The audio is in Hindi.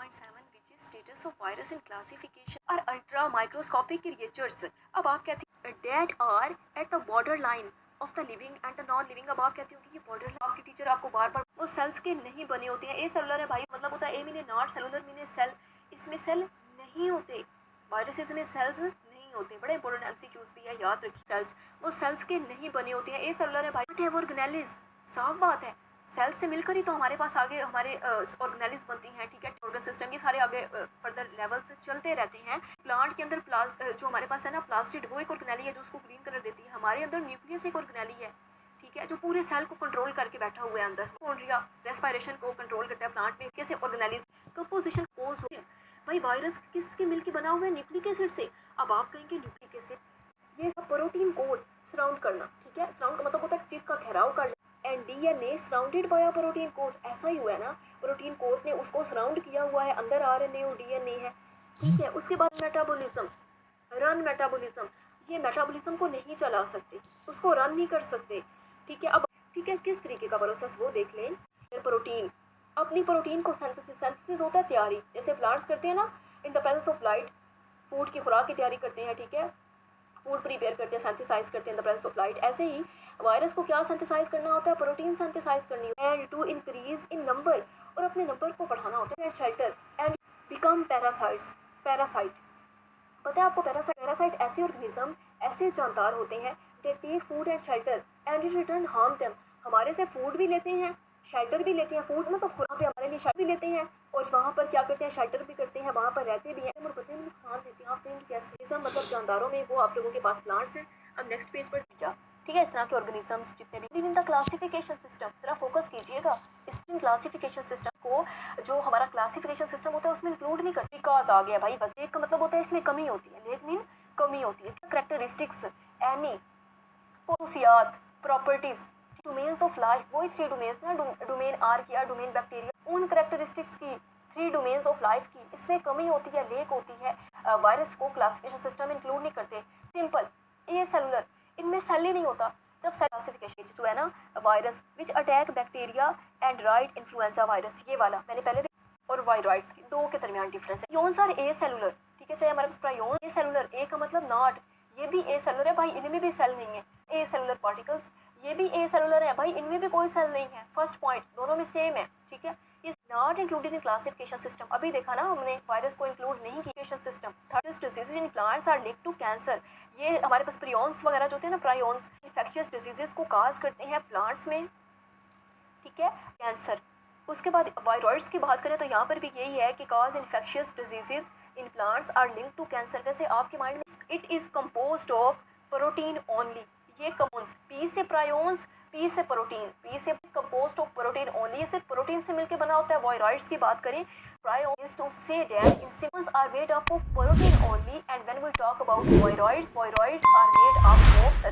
2.7 which is status of virus in classification are ultra microscopic creatures। अब आप कहती हैं that are at the border line of the living and the non living। अब आप कहती हो कि ये बॉर्डर लाइन, आपकी टीचर आपको बार बार वो सेल्स के नहीं बने होते हैं। ए सेलुलर है भाई, मतलब होता है ए मीने नॉट सेलुलर मीने सेल, इसमें सेल नहीं होते, वायरसेस में सेल्स नहीं होते। बड़े इंपॉर्टेंट एमसीक्यूज भी है, याद रखिए। सेल्स वो सेल्स के नहीं बने होते हैं। ए सेलुलर है भाई, ऑर्गेनेलिस, साफ बात है, सेल से मिलकर ही तो हमारे पास आगे हमारे ऑर्गेनेलिस बनती हैं, ठीक है। ऑर्गन सिस्टम ये सारे आगे फर्दर लेवल्स चलते रहते हैं। प्लांट के अंदर जो हमारे पास है ना प्लास्टिड, वो एक ऑर्गेनेली है जो उसको ग्रीन कलर देती है। हमारे अंदर न्यूक्लियस एक ऑर्गेनेली है, ठीक है, जो पूरे सेल को कंट्रोल करके बैठा हुआ है अंदर। मिटोकॉन्ड्रिया रेस्पिरेशन को कंट्रोल करता है प्लांट में। कैसे ऑर्गेनेलिस कंपोजिशन पोज होती है भाई। वायरस किसके मिलके बना हुआ है? न्यूक्लिक एसिड से। अब आप कहेंगे न्यूक्लिक एसिड, ये सब प्रोटीन कोड सराउंड करना, ठीक है। सराउंड का मतलब होता है चीज का घेराव करना। And DNA surrounded by a protein code, ऐसा ही हुआ है ना, प्रोटीन कोड ने उसको सराउंड किया हुआ है। अंदर आरएनए और डीएनए है, ठीक है। उसके बाद मेटाबॉलिज्म, रन मेटाबॉलिज्म, ये मेटाबॉलिज्म को नहीं चला सकते, उसको रन नहीं कर सकते, ठीक है। अब ठीक है, किस तरीके का प्रोसेस वो देख लें। प्रोटीन अपनी प्रोटीन को सिंथेसिस होता है तैयारी, जैसे प्लांट्स करते हैं ना in the presence of light, food की खुराक की तैयारी करते हैं, ठीक है, फूड प्रिपेयर करते हैं, सिंथेसाइज करते हैं in the presence of light. ऐसे ही वायरस को क्या सिंथेसाइज करना होता है? प्रोटीन सिंथेसाइज करनी होती है। And to increase in number, और अपने नंबर को बढ़ाना होता है। And shelter and become parasites, parasite, पता है आपको पैरासाइट? पैरासाइट ऐसे ऑर्गेनिज्म, ऐसे जानदार होते हैं that take food and shelter and in return harm them। हमारे से फूड भी लेते हैं, शेल्टर भी लेते हैं। फूड मतलब खुराक भी हमारे लिए शेल्टर भी लेते हैं, और वहाँ पर क्या करते हैं? शेल्टर भी करते हैं, वहाँ पर रहते भी हैं और बदले में नुकसान देते हैं। आप कहेंगे कैसे? मतलब जानदारों में वो आप लोगों के पास प्लांट्स हैं। अब नेक्स्ट पेज पर क्या, ठीक है, इस तरह के ऑर्गेनिजम्स जितने भी इन द क्लासिफिकेशन सिस्टम, जरा फोकस कीजिएगा इस क्लासिफिकेशन सिस्टम को। जो हमारा क्लासिफिकेशन सिस्टम होता है उसमें इंक्लूड नहीं करती। बिकॉज आ गया भाई, वजह का मतलब होता है इसमें कमी होती है, लेक मीन कमी होती है। करेक्टरिस्टिक्स, एनी खसूसियात, प्रॉपर्टीज, डोमेन्स ऑफ लाइफ, वही 3 डोमेन्स ना, डोमेन आर किया, डोमेन बैक्टीरिया, उन करेक्टरिस्टिक्स की 3 डोमेन्स ऑफ लाइफ की इसमें कमी होती है, लेक होती है। वायरस को क्लासिफिकेशन सिस्टम में इंक्लूड नहीं करते। सिंपल ए सेलुलर, इनमें सेल ही नहीं होता। जब सेल क्लासिफिकेशन जो है ना, virus which attack bacteria and right influenza virus, ये वाला मैंने पहले भी, और वायरॉइड्स की दो के दरमियान डिफरेंस है। योन्स आर ए सेलुलर, ठीक है, चाहे हमारे पास प्रायोन ए सेलुलर, ए का मतलब नॉट, ये भी ए सेलुलर है भाई, इनमें भी सेल नहीं है। ए सेलुलर पार्टिकल्स, ये भी ए सेलुलर है भाई, इनमें भी कोई सेल नहीं है। फर्स्ट पॉइंट, दोनों में सेम है, ठीक है। Is not included in classification system. अभी देखा ना हमने, वायरस को इंक्लूड नहीं किया system. Third diseases in plants are linked to cancer, ये हमारे पास प्रियॉन्स वगैरह जो होते हैं ना, प्रायोन्स इन्फेक्शियस डिजीजेस को काज करते हैं प्लांट्स में, ठीक है, कैंसर। उसके बाद वायरॉइड्स की बात करें तो यहाँ पर भी यही है कि cause infectious diseases in plants are linked to cancer. वैसे आपके माइंड में it is composed of protein only, ये कंपाउंड्स, पी से प्रायोन्स, पी से प्रोटीन, पी से कंपोज्ड ऑफ प्रोटीन ओनली, ये सिर्फ प्रोटीन से मिलकर बना होता है। वायरॉइड्स की बात करें, prions to say that insects are made up of protein only, and when we talk about viroids, viroids are made up of